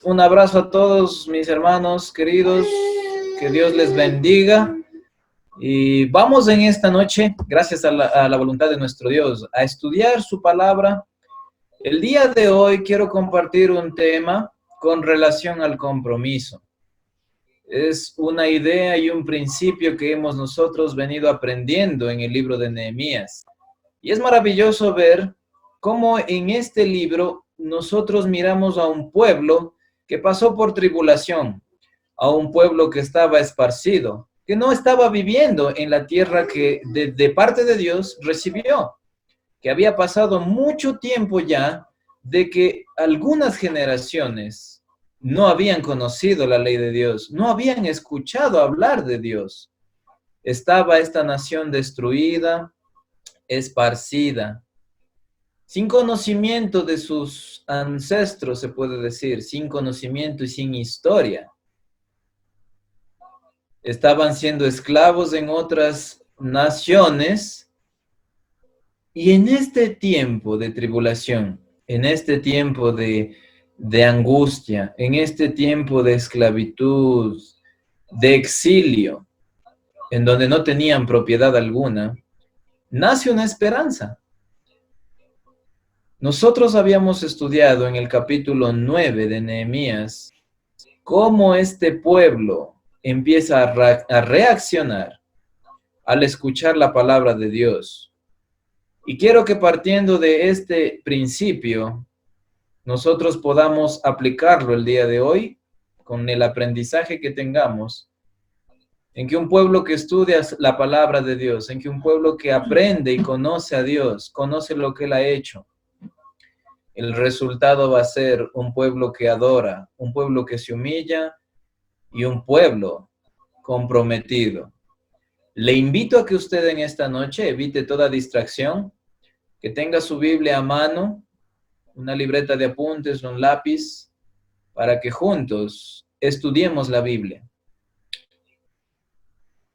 Un abrazo a todos mis hermanos queridos, que Dios les bendiga. Y vamos en esta noche, gracias a la voluntad de nuestro Dios, a estudiar su palabra. El día de hoy quiero compartir un tema con relación al compromiso. Es una idea y un principio que hemos nosotros venido aprendiendo en el libro de Nehemías. Y es maravilloso ver cómo en este libro nosotros miramos a un pueblo que pasó por tribulación, a un pueblo que estaba esparcido, que no estaba viviendo en la tierra que de parte de Dios recibió, que había pasado mucho tiempo ya de que algunas generaciones no habían conocido la ley de Dios, no habían escuchado hablar de Dios. Estaba esta nación destruida, esparcida, sin conocimiento de sus ancestros, se puede decir, sin conocimiento y sin historia. Estaban siendo esclavos en otras naciones, y en este tiempo de tribulación, en este tiempo de angustia, en este tiempo de esclavitud, de exilio, en donde no tenían propiedad alguna, nace una esperanza. Nosotros habíamos estudiado en el capítulo 9 de Nehemías cómo este pueblo empieza a reaccionar al escuchar la palabra de Dios. Y quiero que partiendo de este principio, nosotros podamos aplicarlo el día de hoy con el aprendizaje que tengamos, en que un pueblo que estudia la palabra de Dios, en que un pueblo que aprende y conoce a Dios, conoce lo que Él ha hecho, el resultado va a ser un pueblo que adora, un pueblo que se humilla y un pueblo comprometido. Le invito a que usted en esta noche evite toda distracción, que tenga su Biblia a mano, una libreta de apuntes, un lápiz, para que juntos estudiemos la Biblia.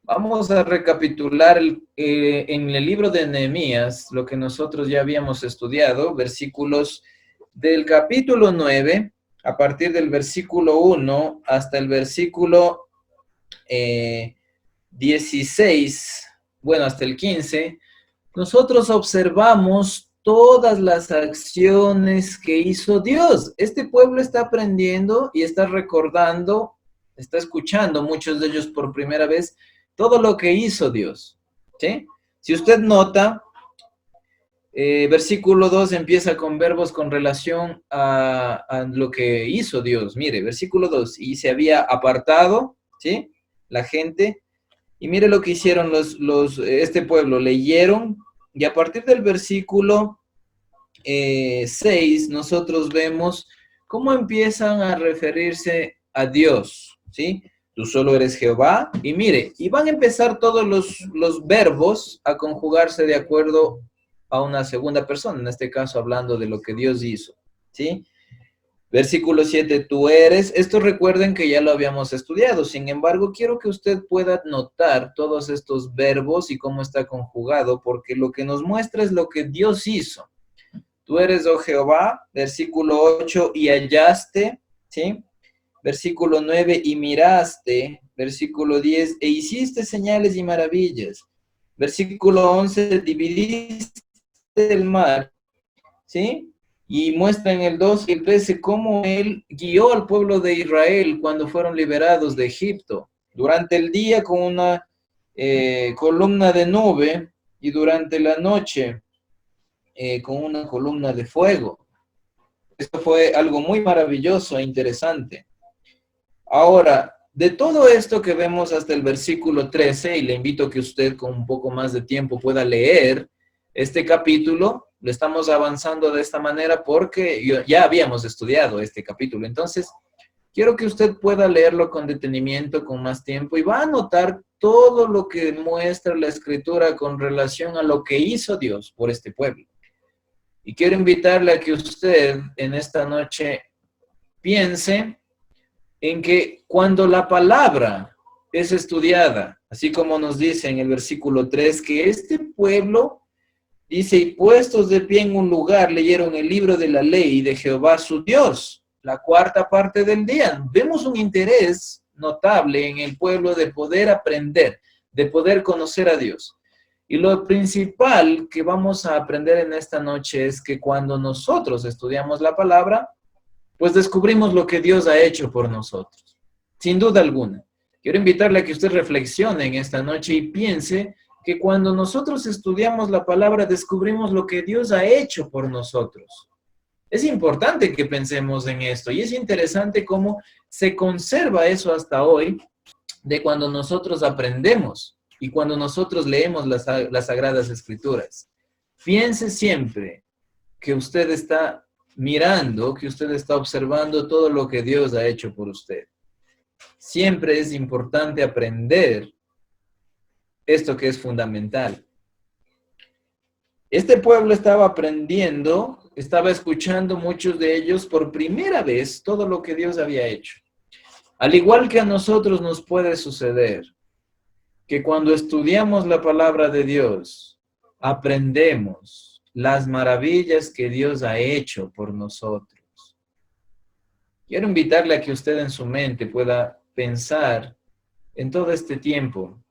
Vamos a recapitular en el libro de Nehemías lo que nosotros ya habíamos estudiado, versículos del capítulo 9, a partir del versículo 1 hasta el versículo 16, bueno, hasta el 15, nosotros observamos todas las acciones que hizo Dios. Este pueblo está aprendiendo y está recordando, está escuchando, muchos de ellos por primera vez, todo lo que hizo Dios. ¿Sí? Si usted nota, versículo 2 empieza con verbos con relación a lo que hizo Dios. Mire, versículo 2, y se había apartado, ¿sí? La gente, y mire lo que hicieron este pueblo, leyeron, y a partir del versículo 6, nosotros vemos cómo empiezan a referirse a Dios, ¿sí? Tú solo eres Jehová, y mire, y van a empezar todos los verbos a conjugarse de acuerdo a una segunda persona, en este caso hablando de lo que Dios hizo, ¿sí? Versículo 7, tú eres, esto recuerden que ya lo habíamos estudiado, sin embargo, quiero que usted pueda notar todos estos verbos y cómo está conjugado, porque lo que nos muestra es lo que Dios hizo. Tú eres, oh Jehová, versículo 8, y hallaste, ¿sí? Versículo 9, y miraste, versículo 10, e hiciste señales y maravillas. Versículo 11, dividiste el mar, ¿sí? Y muestra en el 2 y el 13 cómo él guió al pueblo de Israel cuando fueron liberados de Egipto. Durante el día con una columna de nube y durante la noche con una columna de fuego. Esto fue algo muy maravilloso e interesante. Ahora, de todo esto que vemos hasta el versículo 13, y le invito a que usted con un poco más de tiempo pueda leer este capítulo, lo estamos avanzando de esta manera porque ya habíamos estudiado este capítulo. Entonces, quiero que usted pueda leerlo con detenimiento, con más tiempo, y va a notar todo lo que muestra la Escritura con relación a lo que hizo Dios por este pueblo. Y quiero invitarle a que usted en esta noche piense en que cuando la palabra es estudiada, así como nos dice en el versículo 3, que este pueblo dice, y puestos de pie en un lugar, leyeron el libro de la ley de Jehová su Dios. la cuarta parte del día. Vemos un interés notable en el pueblo de poder aprender, de poder conocer a Dios. Y lo principal que vamos a aprender en esta noche es que cuando nosotros estudiamos la palabra, pues descubrimos lo que Dios ha hecho por nosotros, sin duda alguna. Quiero invitarle a que usted reflexione en esta noche y piense que cuando nosotros estudiamos la palabra, descubrimos lo que Dios ha hecho por nosotros. Es importante que pensemos en esto y es interesante cómo se conserva eso hasta hoy, de cuando nosotros aprendemos y cuando nosotros leemos las Sagradas Escrituras. Piense siempre que usted está mirando, que usted está observando todo lo que Dios ha hecho por usted. Siempre es importante aprender esto que es fundamental. Este pueblo estaba aprendiendo, estaba escuchando muchos de ellos por primera vez todo lo que Dios había hecho. Al igual que a nosotros nos puede suceder que cuando estudiamos la palabra de Dios, aprendemos las maravillas que Dios ha hecho por nosotros. Quiero invitarle a que usted en su mente pueda pensar en todo este tiempo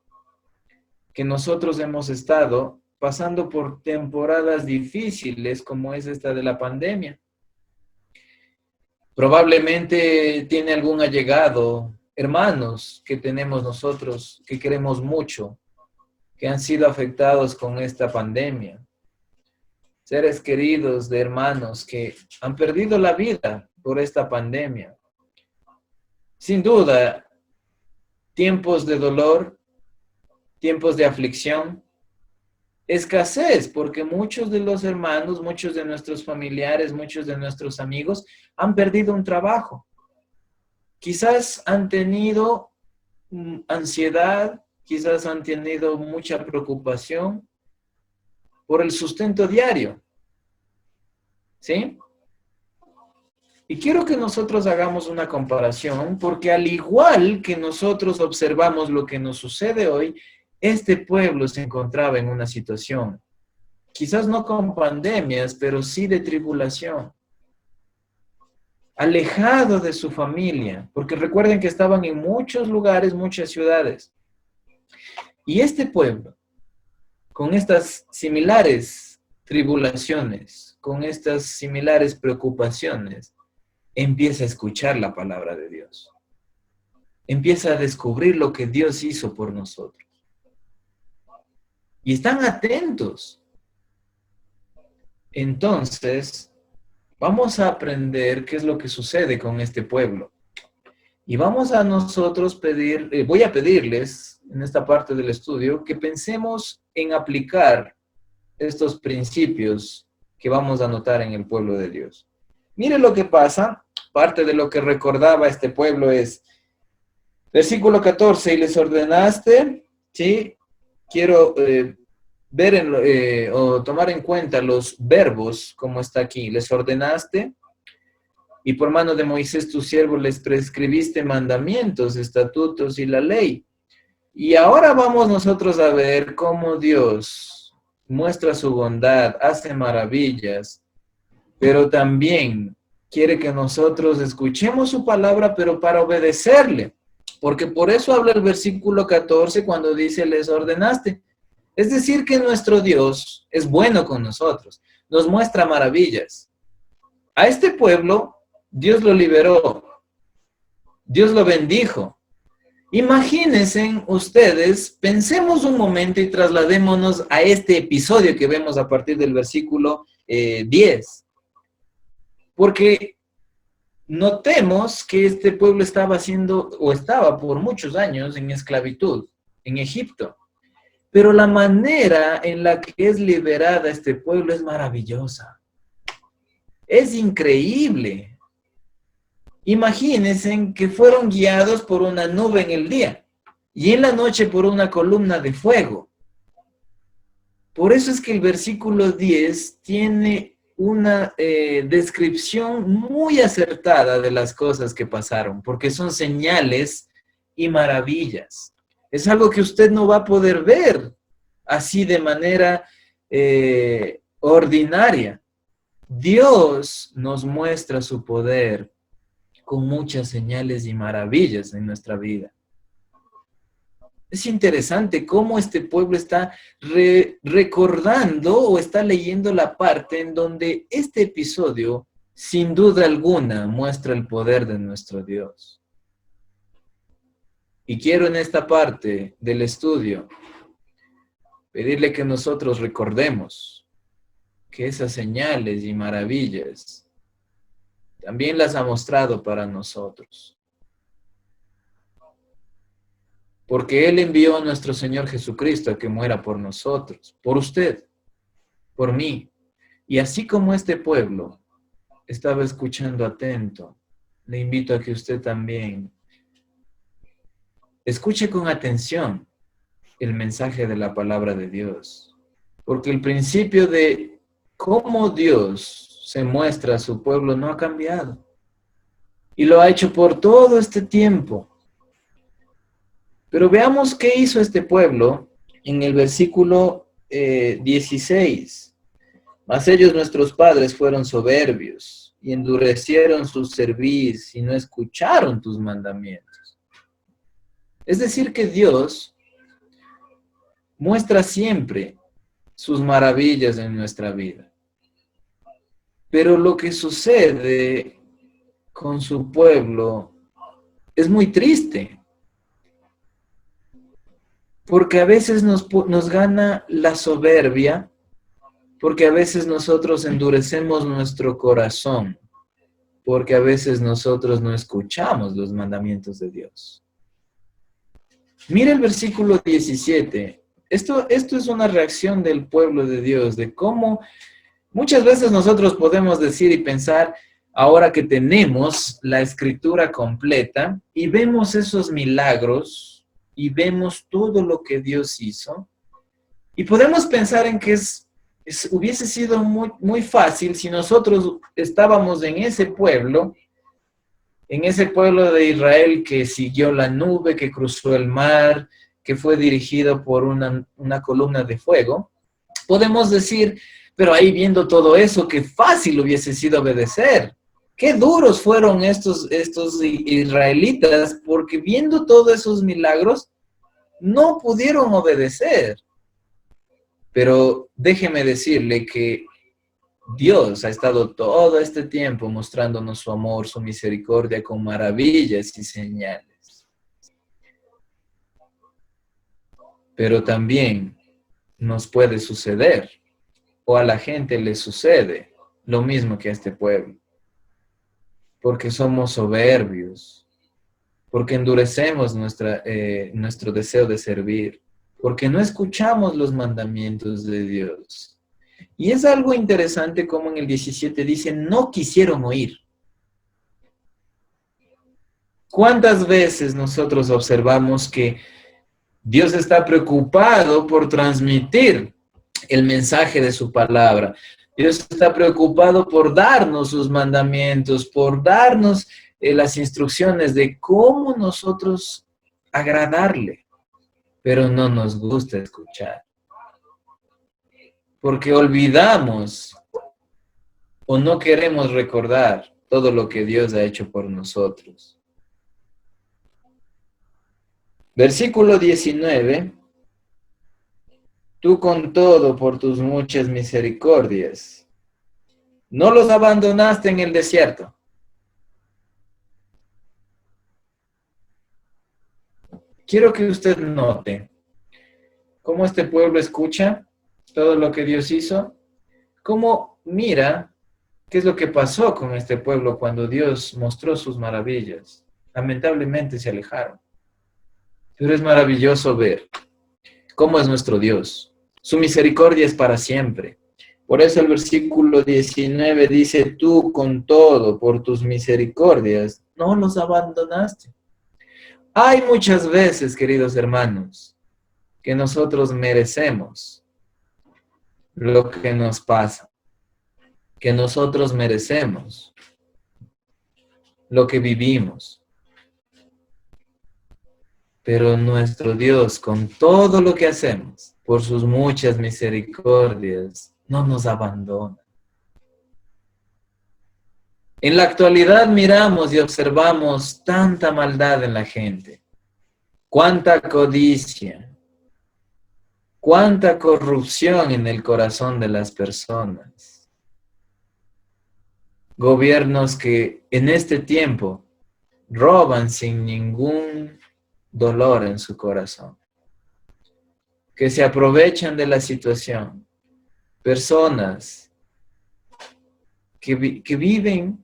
que nosotros hemos estado pasando por temporadas difíciles como es esta de la pandemia. Probablemente tiene algún allegado, hermanos que tenemos nosotros, que queremos mucho, que han sido afectados con esta pandemia. Seres queridos de hermanos que han perdido la vida por esta pandemia. Sin duda, tiempos de dolor, tiempos de aflicción, escasez, porque muchos de los hermanos, muchos de nuestros familiares, muchos de nuestros amigos han perdido un trabajo. Quizás han tenido ansiedad, quizás han tenido mucha preocupación por el sustento diario. ¿Sí? Y quiero que nosotros hagamos una comparación, porque al igual que nosotros observamos lo que nos sucede hoy, este pueblo se encontraba en una situación, quizás no con pandemias, pero sí de tribulación. Alejado de su familia, porque recuerden que estaban en muchos lugares, muchas ciudades. Y este pueblo, con estas similares tribulaciones, con estas similares preocupaciones, empieza a escuchar la palabra de Dios. Empieza a descubrir lo que Dios hizo por nosotros. Y están atentos. Entonces, vamos a aprender qué es lo que sucede con este pueblo. Y vamos a nosotros voy a pedirles en esta parte del estudio que pensemos en aplicar estos principios que vamos a notar en el pueblo de Dios. Mire lo que pasa. Parte de lo que recordaba este pueblo es, versículo 14, y les ordenaste, ¿sí? Quiero ver o tomar en cuenta los verbos, como está aquí. Les ordenaste, y por mano de Moisés tu siervo les prescribiste mandamientos, estatutos y la ley. Y ahora vamos nosotros a ver cómo Dios muestra su bondad, hace maravillas, pero también quiere que nosotros escuchemos su palabra, pero para obedecerle. Porque por eso habla el versículo 14 cuando dice, les ordenaste. Es decir, que nuestro Dios es bueno con nosotros, nos muestra maravillas. A este pueblo, Dios lo liberó, Dios lo bendijo. Imagínense ustedes, pensemos un momento y trasladémonos a este episodio que vemos a partir del versículo 10. Porque notemos que este pueblo estaba por muchos años en esclavitud en Egipto. Pero la manera en la que es liberada este pueblo es maravillosa. Es increíble. Imagínense que fueron guiados por una nube en el día y en la noche por una columna de fuego. Por eso es que el versículo 10 tiene una descripción muy acertada de las cosas que pasaron, porque son señales y maravillas. Es algo que usted no va a poder ver así de manera ordinaria. Dios nos muestra su poder con muchas señales y maravillas en nuestra vida. Es interesante cómo este pueblo está recordando o está leyendo la parte en donde este episodio, sin duda alguna, muestra el poder de nuestro Dios. Y quiero en esta parte del estudio pedirle que nosotros recordemos que esas señales y maravillas también las ha mostrado para nosotros. Porque Él envió a nuestro Señor Jesucristo a que muera por nosotros, por usted, por mí. Y así como este pueblo estaba escuchando atento, le invito a que usted también escuche con atención el mensaje de la palabra de Dios. Porque el principio de cómo Dios se muestra a su pueblo no ha cambiado. Y lo ha hecho por todo este tiempo. Pero veamos qué hizo este pueblo en el versículo 16. Mas ellos, nuestros padres, fueron soberbios y endurecieron su cerviz y no escucharon tus mandamientos. Es decir, que Dios muestra siempre sus maravillas en nuestra vida. Pero lo que sucede con su pueblo es muy triste. Porque a veces nos gana la soberbia, porque a veces nosotros endurecemos nuestro corazón, porque a veces nosotros no escuchamos los mandamientos de Dios. Mira el versículo 17. Esto es una reacción del pueblo de Dios, de cómo muchas veces nosotros podemos decir y pensar, ahora que tenemos la escritura completa y vemos esos milagros, y vemos todo lo que Dios hizo, y podemos pensar en que hubiese sido muy fácil si nosotros estábamos en ese pueblo de Israel que siguió la nube, que cruzó el mar, que fue dirigido por una columna de fuego. Podemos decir, pero ahí viendo todo eso, qué fácil hubiese sido obedecer. Qué duros fueron estos israelitas, porque viendo todos esos milagros, no pudieron obedecer. Pero déjeme decirle que Dios ha estado todo este tiempo mostrándonos su amor, su misericordia con maravillas y señales. Pero también nos puede suceder, o a la gente le sucede, lo mismo que a este pueblo. Porque somos soberbios, porque endurecemos nuestro deseo de servir, porque no escuchamos los mandamientos de Dios. Y es algo interesante como en el 17 dice, no quisieron oír. ¿Cuántas veces nosotros observamos que Dios está preocupado por transmitir el mensaje de su palabra? Dios está preocupado por darnos sus mandamientos, por darnos las instrucciones de cómo nosotros agradarle, pero no nos gusta escuchar. Porque olvidamos o no queremos recordar todo lo que Dios ha hecho por nosotros. Versículo 19. Tú con todo por tus muchas misericordias, no los abandonaste en el desierto. Quiero que usted note cómo este pueblo escucha todo lo que Dios hizo, cómo mira qué es lo que pasó con este pueblo cuando Dios mostró sus maravillas. Lamentablemente se alejaron. Pero es maravilloso ver cómo es nuestro Dios. Su misericordia es para siempre. Por eso el versículo 19 dice, tú con todo, por tus misericordias, no los abandonaste. Hay muchas veces, queridos hermanos, que nosotros merecemos lo que nos pasa, que nosotros merecemos lo que vivimos. Pero nuestro Dios, con todo lo que hacemos, por sus muchas misericordias, no nos abandona. En la actualidad miramos y observamos tanta maldad en la gente, cuánta codicia, cuánta corrupción en el corazón de las personas. Gobiernos que en este tiempo roban sin ningún dolor en su corazón, que se aprovechan de la situación. Personas que viven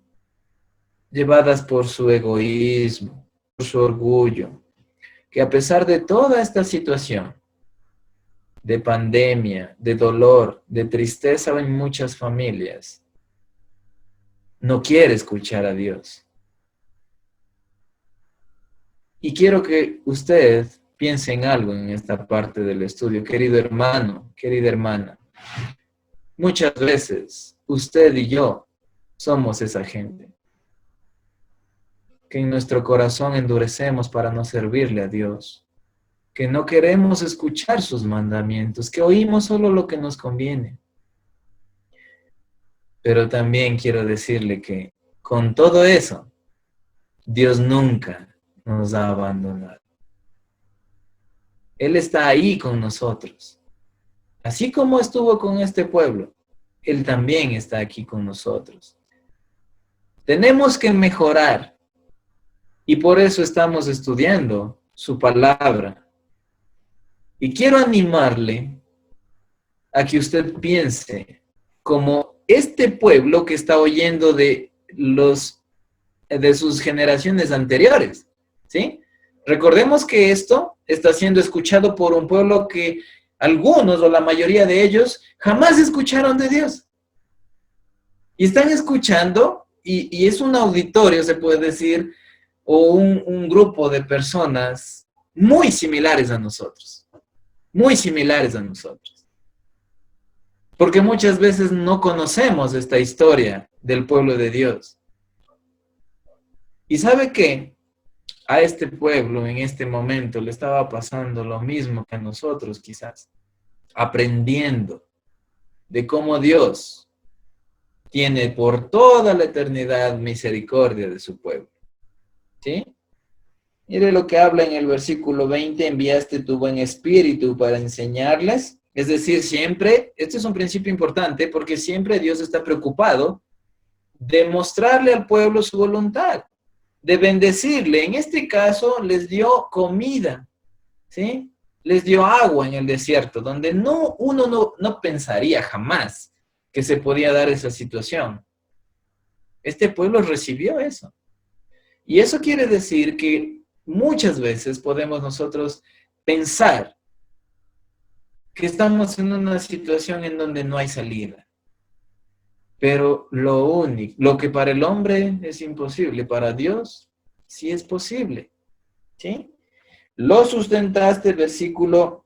llevadas por su egoísmo, por su orgullo, que a pesar de toda esta situación, de pandemia, de dolor, de tristeza en muchas familias, no quiere escuchar a Dios. Y quiero que usted piense en algo en esta parte del estudio, querido hermano, querida hermana. Muchas veces usted y yo somos esa gente que en nuestro corazón endurecemos para no servirle a Dios, que no queremos escuchar sus mandamientos, que oímos solo lo que nos conviene. Pero también quiero decirle que con todo eso, Dios nunca nos ha abandonado. Él está ahí con nosotros. Así como estuvo con este pueblo, Él también está aquí con nosotros. Tenemos que mejorar y por eso estamos estudiando su palabra. Y quiero animarle a que usted piense como este pueblo que está oyendo de sus generaciones anteriores, ¿sí? Recordemos que esto está siendo escuchado por un pueblo que algunos o la mayoría de ellos jamás escucharon de Dios. Y están escuchando, y es un auditorio, se puede decir, o un grupo de personas muy similares a nosotros. Muy similares a nosotros. Porque muchas veces no conocemos esta historia del pueblo de Dios. ¿Y sabe qué? A este pueblo en este momento le estaba pasando lo mismo que a nosotros quizás. Aprendiendo de cómo Dios tiene por toda la eternidad misericordia de su pueblo. ¿Sí? Mire lo que habla en el versículo 20, enviaste tu buen espíritu para enseñarles. Es decir, siempre, este es un principio importante porque siempre Dios está preocupado de mostrarle al pueblo su voluntad, de bendecirle. En este caso les dio comida, ¿sí? Les dio agua en el desierto, donde uno no pensaría jamás que se podía dar esa situación. Este pueblo recibió eso. Y eso quiere decir que muchas veces podemos nosotros pensar que estamos en una situación en donde no hay salida. Pero lo que para el hombre es imposible, para Dios sí es posible. ¿Sí? Lo sustentaste, versículo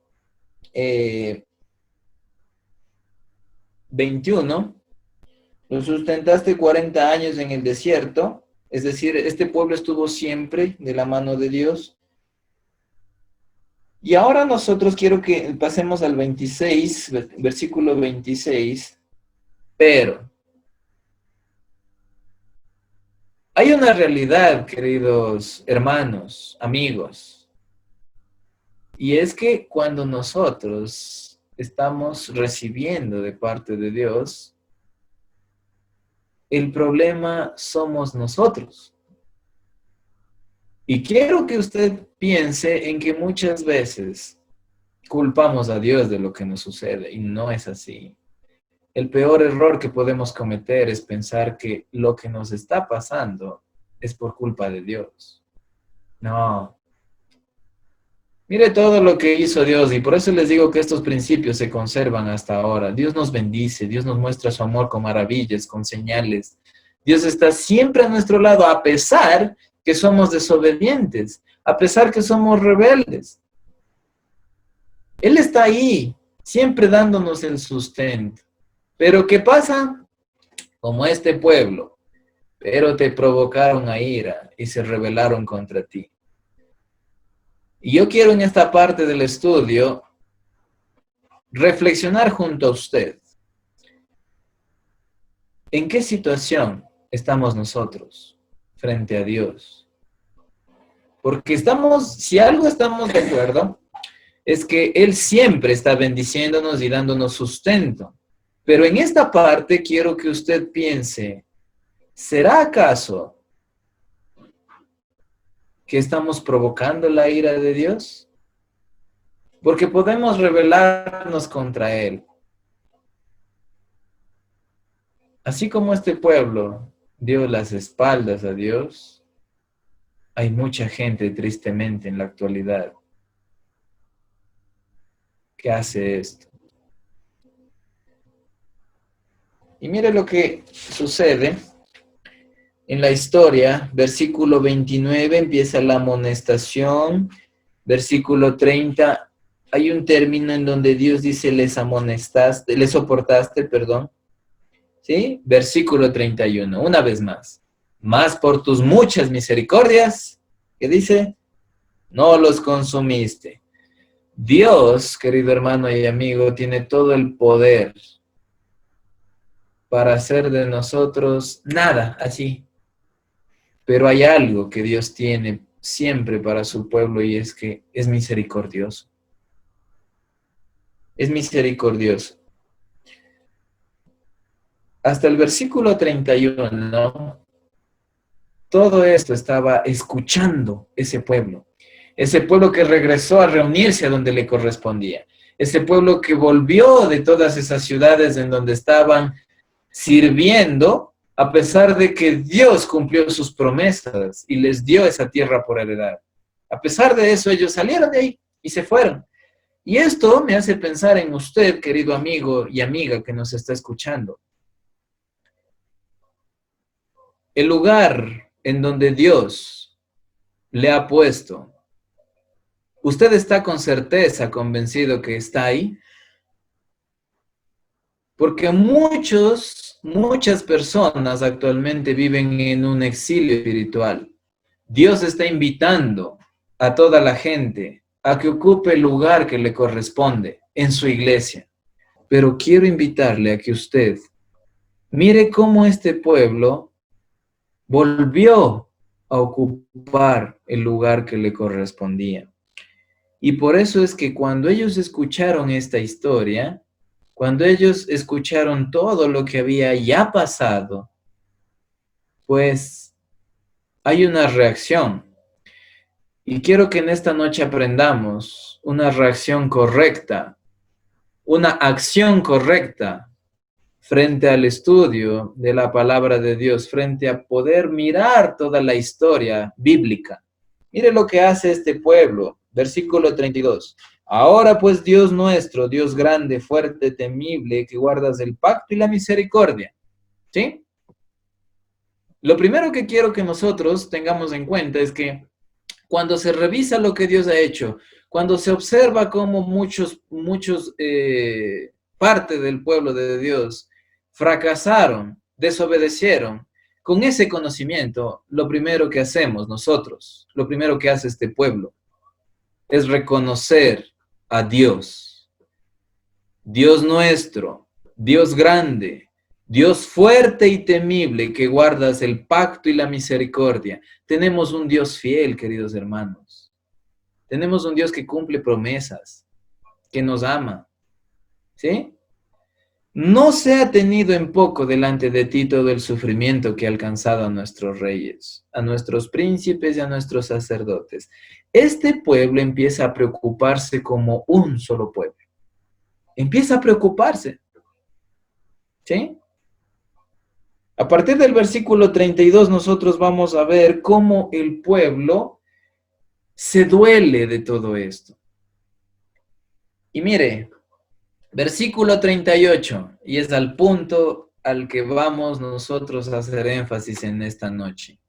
21. Lo sustentaste 40 años en el desierto. Es decir, este pueblo estuvo siempre de la mano de Dios. Y ahora nosotros quiero que pasemos al 26, versículo 26. Pero hay una realidad, queridos hermanos, amigos. Y es que cuando nosotros estamos recibiendo de parte de Dios, el problema somos nosotros. Y quiero que usted piense en que muchas veces culpamos a Dios de lo que nos sucede y no es así. El peor error que podemos cometer es pensar que lo que nos está pasando es por culpa de Dios. No. Mire todo lo que hizo Dios y por eso les digo que estos principios se conservan hasta ahora. Dios nos bendice, Dios nos muestra su amor con maravillas, con señales. Dios está siempre a nuestro lado a pesar que somos desobedientes, a pesar que somos rebeldes. Él está ahí, siempre dándonos el sustento. Pero ¿qué pasa? Como este pueblo, pero te provocaron a ira y se rebelaron contra ti. Y yo quiero en esta parte del estudio reflexionar junto a usted. ¿En qué situación estamos nosotros frente a Dios. Porque si algo estamos de acuerdo, es que Él siempre está bendiciéndonos y dándonos sustento. Pero en esta parte quiero que usted piense, ¿será acaso que estamos provocando la ira de Dios? Porque podemos rebelarnos contra Él. Así como este pueblo dio las espaldas a Dios, hay mucha gente tristemente en la actualidad que hace esto. Y mire lo que sucede en la historia. Versículo 29 empieza la amonestación. Versículo 30 hay un término en donde Dios dice les amonestaste, les soportaste, perdón. ¿Sí? Versículo 31, una vez más. Más por tus muchas misericordias, ¿qué dice? No los consumiste. Dios, querido hermano y amigo, tiene todo el poder para hacer de nosotros nada así. Pero hay algo que Dios tiene siempre para su pueblo y es que es misericordioso. Es misericordioso. Hasta el versículo 31, todo esto estaba escuchando ese pueblo que regresó a reunirse a donde le correspondía, ese pueblo que volvió de todas esas ciudades en donde estaban sirviendo, a pesar de que Dios cumplió sus promesas y les dio esa tierra por heredad. A pesar de eso, ellos salieron de ahí y se fueron. Y esto me hace pensar en usted, querido amigo y amiga que nos está escuchando. El lugar en donde Dios le ha puesto, ¿usted está con certeza convencido que está ahí? Porque muchas personas actualmente viven en un exilio espiritual. Dios está invitando a toda la gente a que ocupe el lugar que le corresponde en su iglesia. Pero quiero invitarle a que usted mire cómo este pueblo volvió a ocupar el lugar que le correspondía. Y por eso es que cuando ellos escucharon esta historia, cuando ellos escucharon todo lo que había ya pasado, pues hay una reacción. Y quiero que en esta noche aprendamos una reacción correcta, una acción correcta frente al estudio de la palabra de Dios, frente a poder mirar toda la historia bíblica. Mire lo que hace este pueblo, versículo 32. Ahora pues Dios nuestro, Dios grande, fuerte, temible, que guardas el pacto y la misericordia. ¿Sí? Lo primero que quiero que nosotros tengamos en cuenta es que cuando se revisa lo que Dios ha hecho, cuando se observa cómo muchos parte del pueblo de Dios fracasaron, desobedecieron, con ese conocimiento, lo primero que hacemos nosotros, lo primero que hace este pueblo, es reconocer a Dios. Dios nuestro, Dios grande, Dios fuerte y temible, que guardas el pacto y la misericordia. Tenemos un Dios fiel, queridos hermanos. Tenemos un Dios que cumple promesas, que nos ama. ¿Sí? No se ha tenido en poco delante de ti todo el sufrimiento que ha alcanzado a nuestros reyes, a nuestros príncipes y a nuestros sacerdotes. Este pueblo empieza a preocuparse como un solo pueblo. Empieza a preocuparse. ¿Sí? A partir del versículo 32 nosotros vamos a ver cómo el pueblo se duele de todo esto. Y mire, versículo 38, y es al punto al que vamos nosotros a hacer énfasis en esta noche.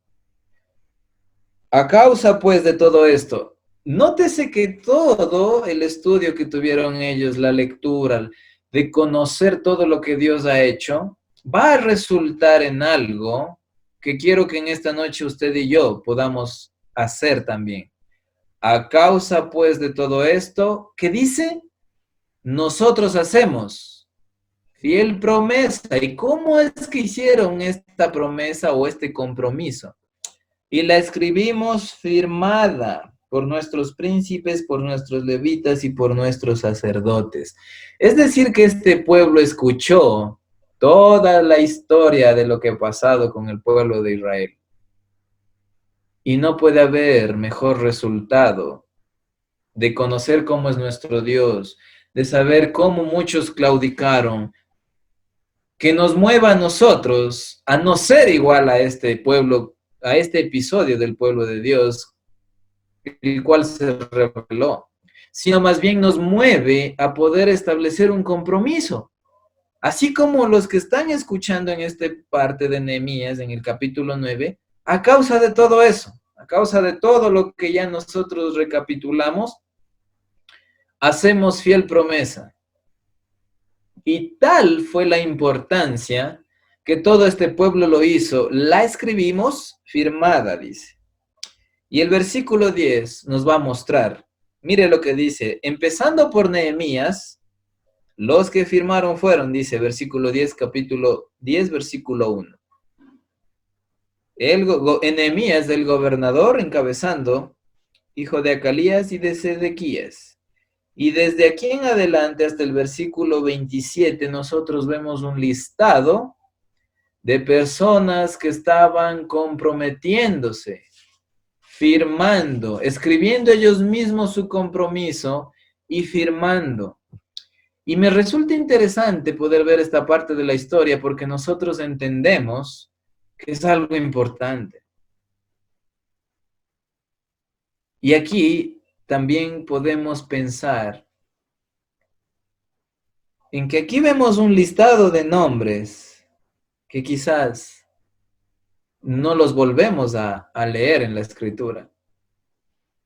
A causa pues de todo esto, nótese que todo el estudio que tuvieron ellos, la lectura, de conocer todo lo que Dios ha hecho, va a resultar en algo que quiero que en esta noche usted y yo podamos hacer también. A causa pues de todo esto, ¿qué dice? Nosotros hacemos fiel promesa. ¿Y cómo es que hicieron esta promesa o este compromiso? Y la escribimos firmada por nuestros príncipes, por nuestros levitas y por nuestros sacerdotes. Es decir, que este pueblo escuchó toda la historia de lo que ha pasado con el pueblo de Israel. Y no puede haber mejor resultado de conocer cómo es nuestro Dios, de saber cómo muchos claudicaron, que nos mueva a nosotros a no ser igual a este pueblo, a este episodio del pueblo de Dios, el cual se reveló, sino más bien nos mueve a poder establecer un compromiso. Así como los que están escuchando en esta parte de Nehemías, en el capítulo 9, a causa de todo eso, a causa de todo lo que ya nosotros recapitulamos, hacemos fiel promesa. Y tal fue la importancia que todo este pueblo lo hizo. La escribimos firmada, dice. Y el versículo 10 nos va a mostrar, mire lo que dice, empezando por Nehemías, los que firmaron fueron, dice, versículo 10, capítulo 10, versículo 1. Nehemías del gobernador encabezando, hijo de Acalías y de Sedequías. Y desde aquí en adelante hasta el versículo 27 nosotros vemos un listado de personas que estaban comprometiéndose, firmando, escribiendo ellos mismos su compromiso y firmando. Y me resulta interesante poder ver esta parte de la historia porque nosotros entendemos que es algo importante. Y aquí también podemos pensar en que aquí vemos un listado de nombres que quizás no los volvemos a leer en la escritura.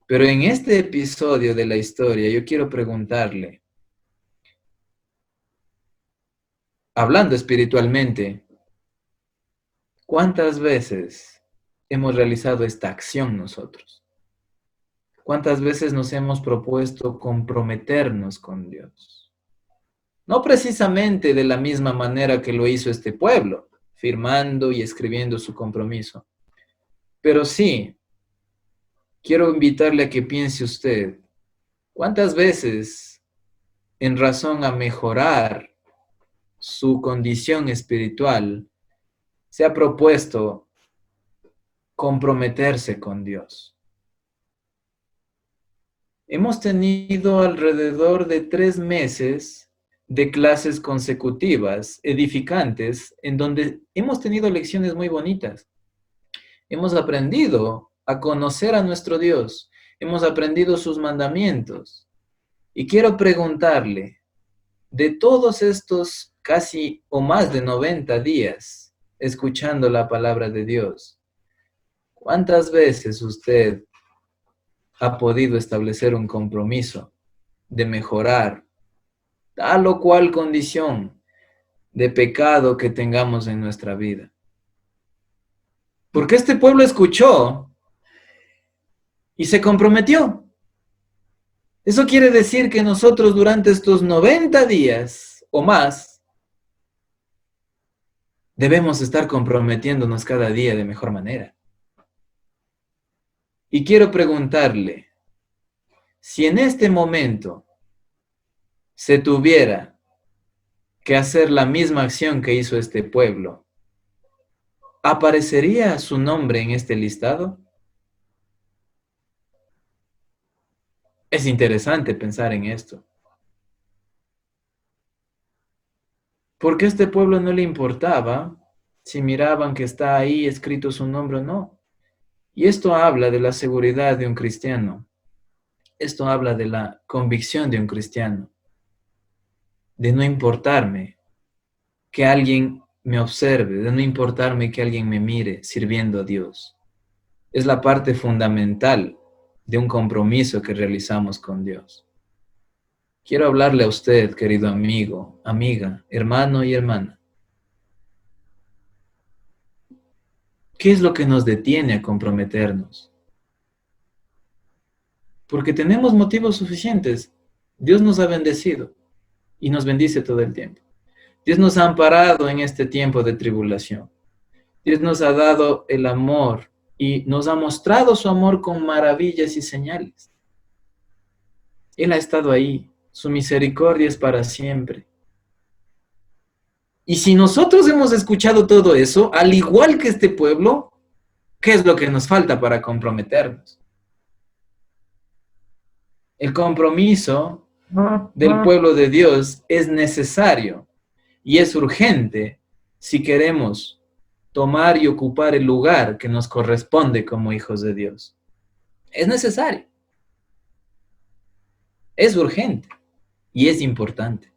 Pero en este episodio de la historia yo quiero preguntarle, hablando espiritualmente, ¿cuántas veces hemos realizado esta acción nosotros? ¿Cuántas veces nos hemos propuesto comprometernos con Dios? No precisamente de la misma manera que lo hizo este pueblo, firmando y escribiendo su compromiso, pero sí, quiero invitarle a que piense usted, ¿cuántas veces en razón a mejorar su condición espiritual se ha propuesto comprometerse con Dios? Hemos tenido alrededor de 3 meses de clases consecutivas, edificantes, en donde hemos tenido lecciones muy bonitas. Hemos aprendido a conocer a nuestro Dios, hemos aprendido sus mandamientos. Y quiero preguntarle, de todos estos casi o más de 90 días escuchando la palabra de Dios, ¿cuántas veces usted ha podido establecer un compromiso de mejorar tal o cual condición de pecado que tengamos en nuestra vida? Porque este pueblo escuchó y se comprometió. Eso quiere decir que nosotros durante estos 90 días o más debemos estar comprometiéndonos cada día de mejor manera. Y quiero preguntarle, si en este momento se tuviera que hacer la misma acción que hizo este pueblo, ¿aparecería su nombre en este listado? Es interesante pensar en esto. Porque a este pueblo no le importaba si miraban que está ahí escrito su nombre o no. Y esto habla de la seguridad de un cristiano. Esto habla de la convicción de un cristiano. De no importarme que alguien me observe, de no importarme que alguien me mire sirviendo a Dios. Es la parte fundamental de un compromiso que realizamos con Dios. Quiero hablarle a usted, querido amigo, amiga, hermano y hermana. ¿Qué es lo que nos detiene a comprometernos? Porque tenemos motivos suficientes. Dios nos ha bendecido y nos bendice todo el tiempo. Dios nos ha amparado en este tiempo de tribulación. Dios nos ha dado el amor y nos ha mostrado su amor con maravillas y señales. Él ha estado ahí. Su misericordia es para siempre. Y si nosotros hemos escuchado todo eso, al igual que este pueblo, ¿qué es lo que nos falta para comprometernos? El compromiso del pueblo de Dios es necesario y es urgente si queremos tomar y ocupar el lugar que nos corresponde como hijos de Dios. Es necesario, es urgente y es importante.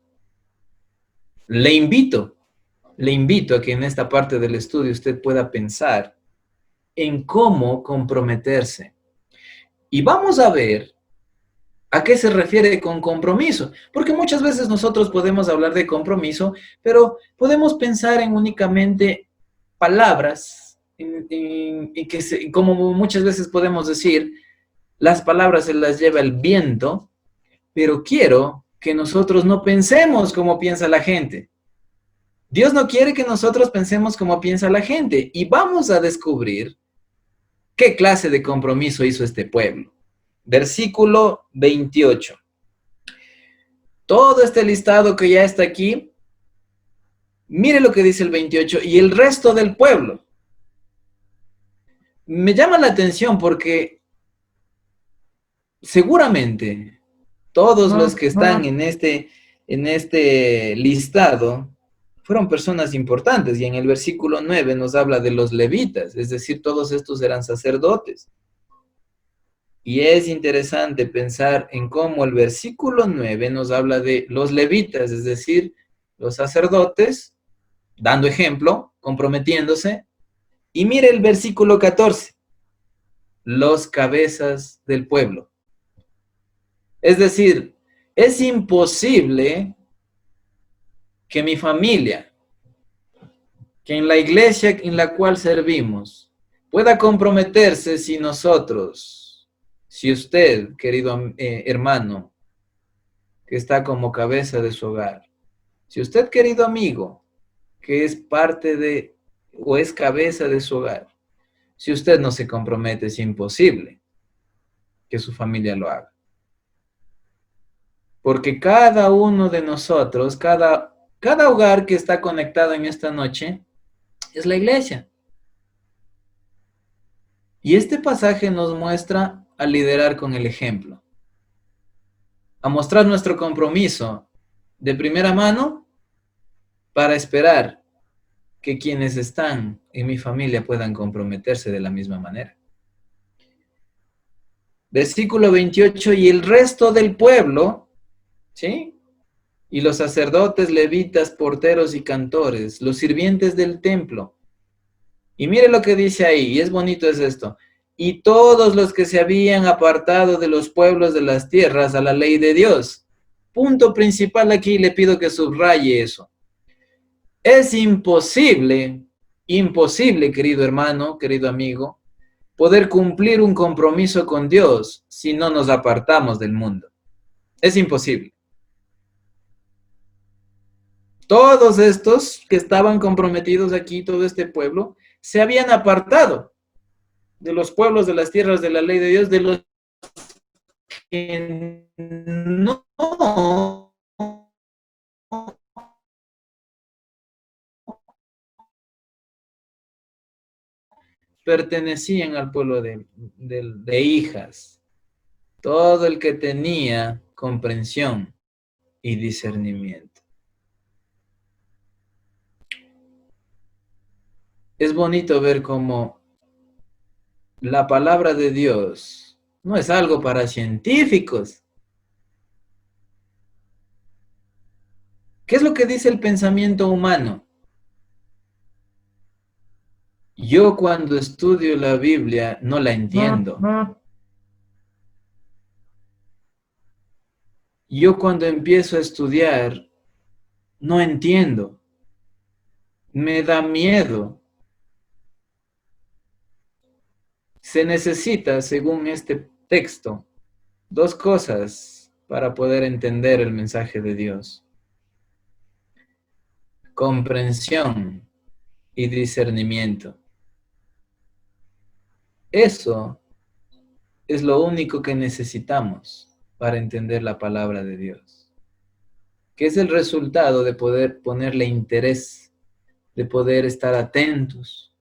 Le invito a que en esta parte del estudio usted pueda pensar en cómo comprometerse. Y vamos a ver a qué se refiere con compromiso, porque muchas veces nosotros podemos hablar de compromiso, pero podemos pensar en únicamente palabras, como muchas veces podemos decir, las palabras se las lleva el viento, pero quiero que nosotros no pensemos como piensa la gente. Dios no quiere que nosotros pensemos como piensa la gente, y vamos a descubrir qué clase de compromiso hizo este pueblo. Versículo 28. Todo este listado que ya está aquí, mire lo que dice el 28, y el resto del pueblo. Me llama la atención porque seguramente todos los que están en este listado fueron personas importantes, y en el versículo 9 nos habla de los levitas, es decir, todos estos eran sacerdotes. Y es interesante pensar en cómo el versículo 9 nos habla de los levitas, es decir, los sacerdotes, dando ejemplo, comprometiéndose. Y mire el versículo 14, los cabezas del pueblo. Es decir, es imposible que mi familia, que en la iglesia en la cual servimos, pueda comprometerse si nosotros, si usted, querido hermano, que está como cabeza de su hogar, si usted, querido amigo, que es parte de o es cabeza de su hogar, si usted no se compromete, es imposible que su familia lo haga. Porque cada uno de nosotros, cada hogar que está conectado en esta noche, es la iglesia. Y este pasaje nos muestra a liderar con el ejemplo, a mostrar nuestro compromiso de primera mano para esperar que quienes están en mi familia puedan comprometerse de la misma manera. Versículo 28, y el resto del pueblo, ¿sí? Y los sacerdotes, levitas, porteros y cantores, los sirvientes del templo. Y mire lo que dice ahí, y es bonito es esto. Y todos los que se habían apartado de los pueblos de las tierras a la ley de Dios. Punto principal aquí, le pido que subraye eso. Es imposible, querido hermano, querido amigo, poder cumplir un compromiso con Dios si no nos apartamos del mundo. Es imposible. Todos estos que estaban comprometidos aquí, todo este pueblo, se habían apartado de los pueblos de las tierras de la ley de Dios, de los que no pertenecían al pueblo de hijas. Todo el que tenía comprensión y discernimiento. Es bonito ver cómo la palabra de Dios no es algo para científicos. ¿Qué es lo que dice el pensamiento humano? Yo cuando estudio la Biblia no la entiendo. Yo cuando empiezo a estudiar no entiendo. Me da miedo. Se necesita, según este texto, dos cosas para poder entender el mensaje de Dios. comprensión y discernimiento. Eso es lo único que necesitamos para entender la palabra de Dios, que es el resultado de poder ponerle interés, de poder estar atentos.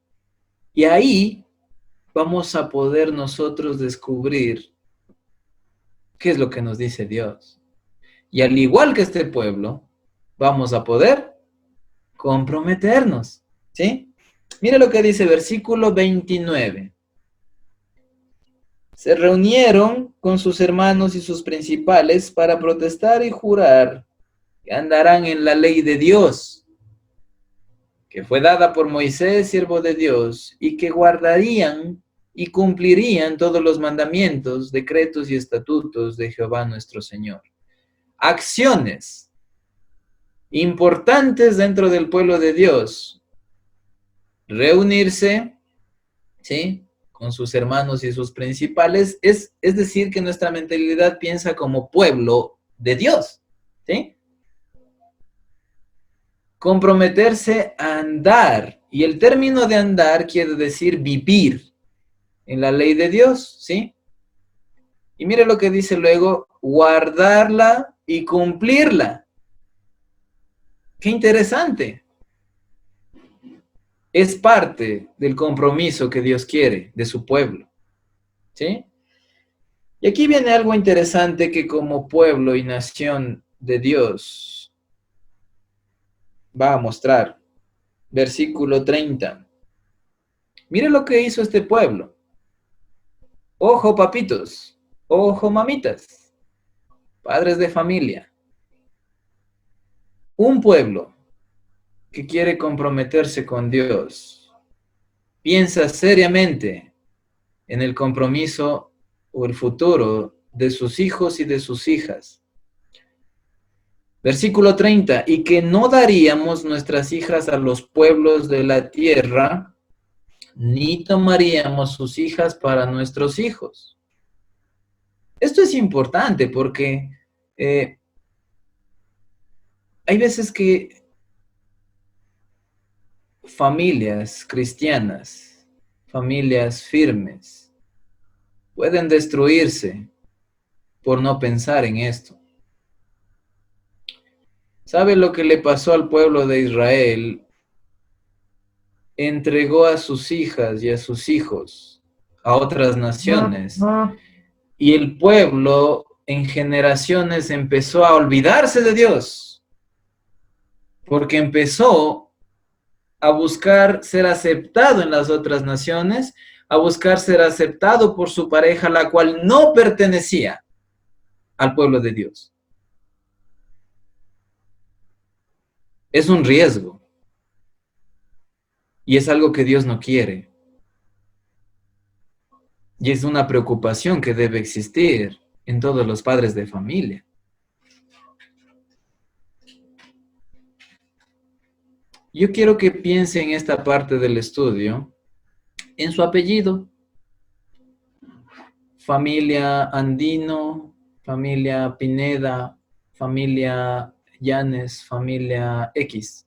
Y ahí vamos a poder nosotros descubrir qué es lo que nos dice Dios. Y al igual que este pueblo, vamos a poder comprometernos, ¿sí? Mira lo que dice versículo 29. Se reunieron con sus hermanos y sus principales para protestar y jurar que andarán en la ley de Dios, que fue dada por Moisés, siervo de Dios, y que guardarían y cumplirían todos los mandamientos, decretos y estatutos de Jehová nuestro Señor. Acciones importantes dentro del pueblo de Dios. Reunirse, ¿sí?, con sus hermanos y sus principales, es decir, que nuestra mentalidad piensa como pueblo de Dios, ¿sí? Comprometerse a andar, y el término de andar quiere decir vivir en la ley de Dios, ¿sí? Y mire lo que dice luego, guardarla y cumplirla. ¡Qué interesante! Es parte del compromiso que Dios quiere de su pueblo, ¿sí? Y aquí viene algo interesante que como pueblo y nación de Dios va a mostrar. Versículo 30. Mire lo que hizo este pueblo. Ojo, papitos. Ojo, mamitas. Padres de familia. Un pueblo que quiere comprometerse con Dios piensa seriamente en el compromiso o el futuro de sus hijos y de sus hijas. Versículo 30, y que no daríamos nuestras hijas a los pueblos de la tierra, ni tomaríamos sus hijas para nuestros hijos. Esto es importante porque hay veces que familias cristianas, familias firmes, pueden destruirse por no pensar en esto. ¿Sabe lo que le pasó al pueblo de Israel? Entregó a sus hijas y a sus hijos a otras naciones, y el pueblo en generaciones empezó a olvidarse de Dios, porque empezó a buscar ser aceptado en las otras naciones, a buscar ser aceptado por su pareja, la cual no pertenecía al pueblo de Dios. Es un riesgo. Y es algo que Dios no quiere. Y es una preocupación que debe existir en todos los padres de familia. Yo quiero que piense en esta parte del estudio, en su apellido. Familia Andino, familia Pineda, familia Llanes, familia X.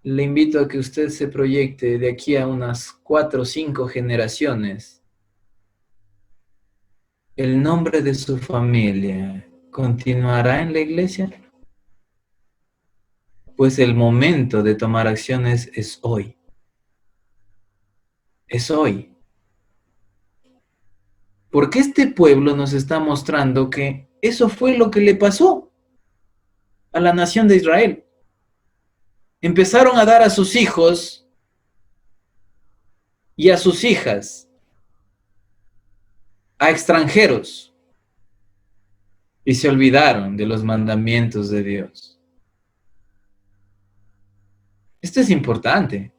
Le invito a que usted se proyecte de aquí a unas 4 o 5 generaciones. ¿El nombre de su familia continuará en la iglesia? Pues el momento de tomar acciones es hoy. Es hoy. Porque este pueblo nos está mostrando que eso fue lo que le pasó a la nación de Israel. Empezaron a dar a sus hijos y a sus hijas a extranjeros y se olvidaron de los mandamientos de Dios. Esto es importante.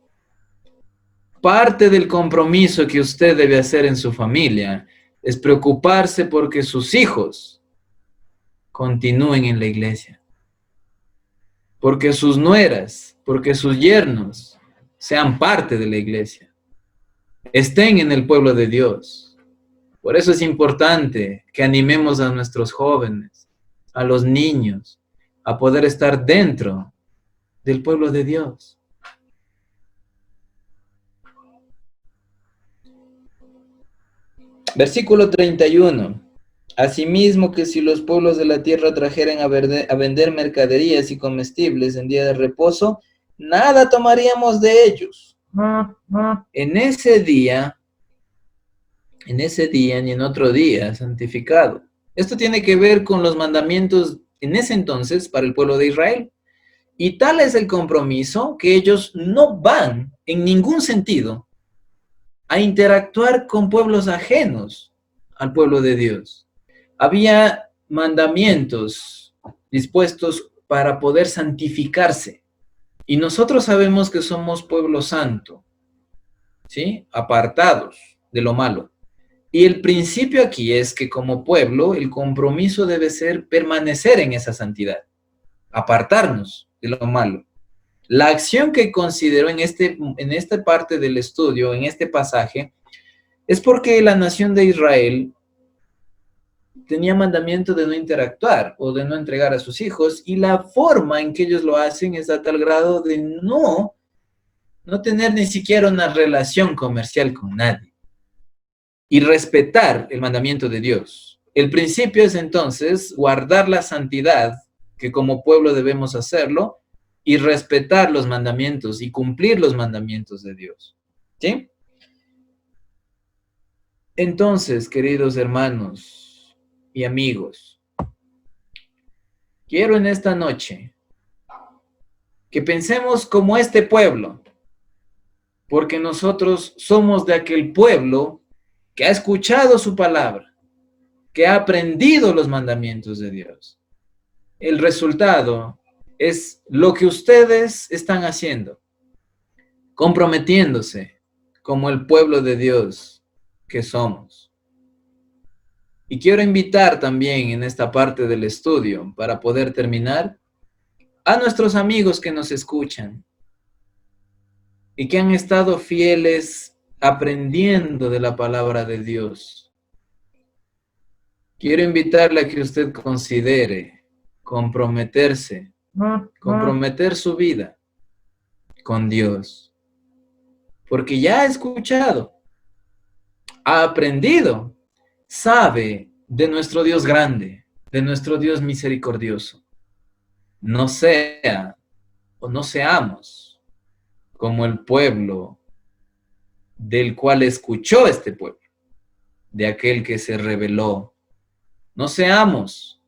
Parte del compromiso que usted debe hacer en su familia es preocuparse porque sus hijos continúen en la iglesia, porque sus nueras, porque sus yernos sean parte de la iglesia, estén en el pueblo de Dios. Por eso es importante que animemos a nuestros jóvenes, a los niños, a poder estar dentro del pueblo de Dios. Versículo 31. Asimismo que si los pueblos de la tierra trajeran a vender mercaderías y comestibles en día de reposo, nada tomaríamos de ellos. En ese día ni en otro día santificado. Esto tiene que ver con los mandamientos en ese entonces para el pueblo de Israel. Y tal es el compromiso que ellos no van en ningún sentido a interactuar con pueblos ajenos al pueblo de Dios. Había mandamientos dispuestos para poder santificarse. Y nosotros sabemos que somos pueblo santo, ¿sí? Apartados de lo malo. Y el principio aquí es que como pueblo, el compromiso debe ser permanecer en esa santidad, apartarnos de lo malo. La acción que considero en esta parte del estudio, en este pasaje, es porque la nación de Israel tenía mandamiento de no interactuar o de no entregar a sus hijos, y la forma en que ellos lo hacen es a tal grado de no tener ni siquiera una relación comercial con nadie y respetar el mandamiento de Dios. El principio es entonces guardar la santidad, que como pueblo debemos hacerlo, y respetar los mandamientos y cumplir los mandamientos de Dios. ¿Sí? Entonces, queridos hermanos y amigos, quiero en esta noche que pensemos como este pueblo, porque nosotros somos de aquel pueblo que ha escuchado su palabra, que ha aprendido los mandamientos de Dios. El resultado es lo que ustedes están haciendo, comprometiéndose como el pueblo de Dios que somos. Y quiero invitar también en esta parte del estudio, para poder terminar, a nuestros amigos que nos escuchan y que han estado fieles aprendiendo de la palabra de Dios. Quiero invitarle a que usted considere comprometerse, comprometer su vida con Dios, porque ya ha escuchado, ha aprendido, sabe de nuestro Dios grande, de nuestro Dios misericordioso. No sea o no seamos como el pueblo del cual escuchó este pueblo, de aquel que se rebeló. No seamos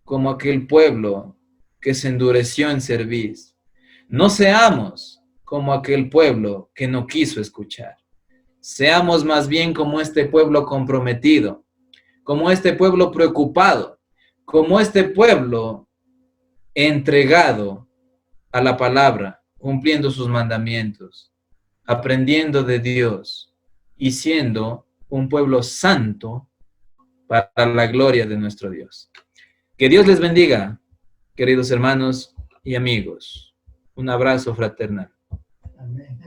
como aquel pueblo que se endureció en cerviz. No seamos como aquel pueblo que no quiso escuchar. Seamos más bien como este pueblo comprometido, como este pueblo preocupado, como este pueblo entregado a la palabra, cumpliendo sus mandamientos, aprendiendo de Dios y siendo un pueblo santo para la gloria de nuestro Dios. Que Dios les bendiga, queridos hermanos y amigos. Un abrazo fraternal. Amén.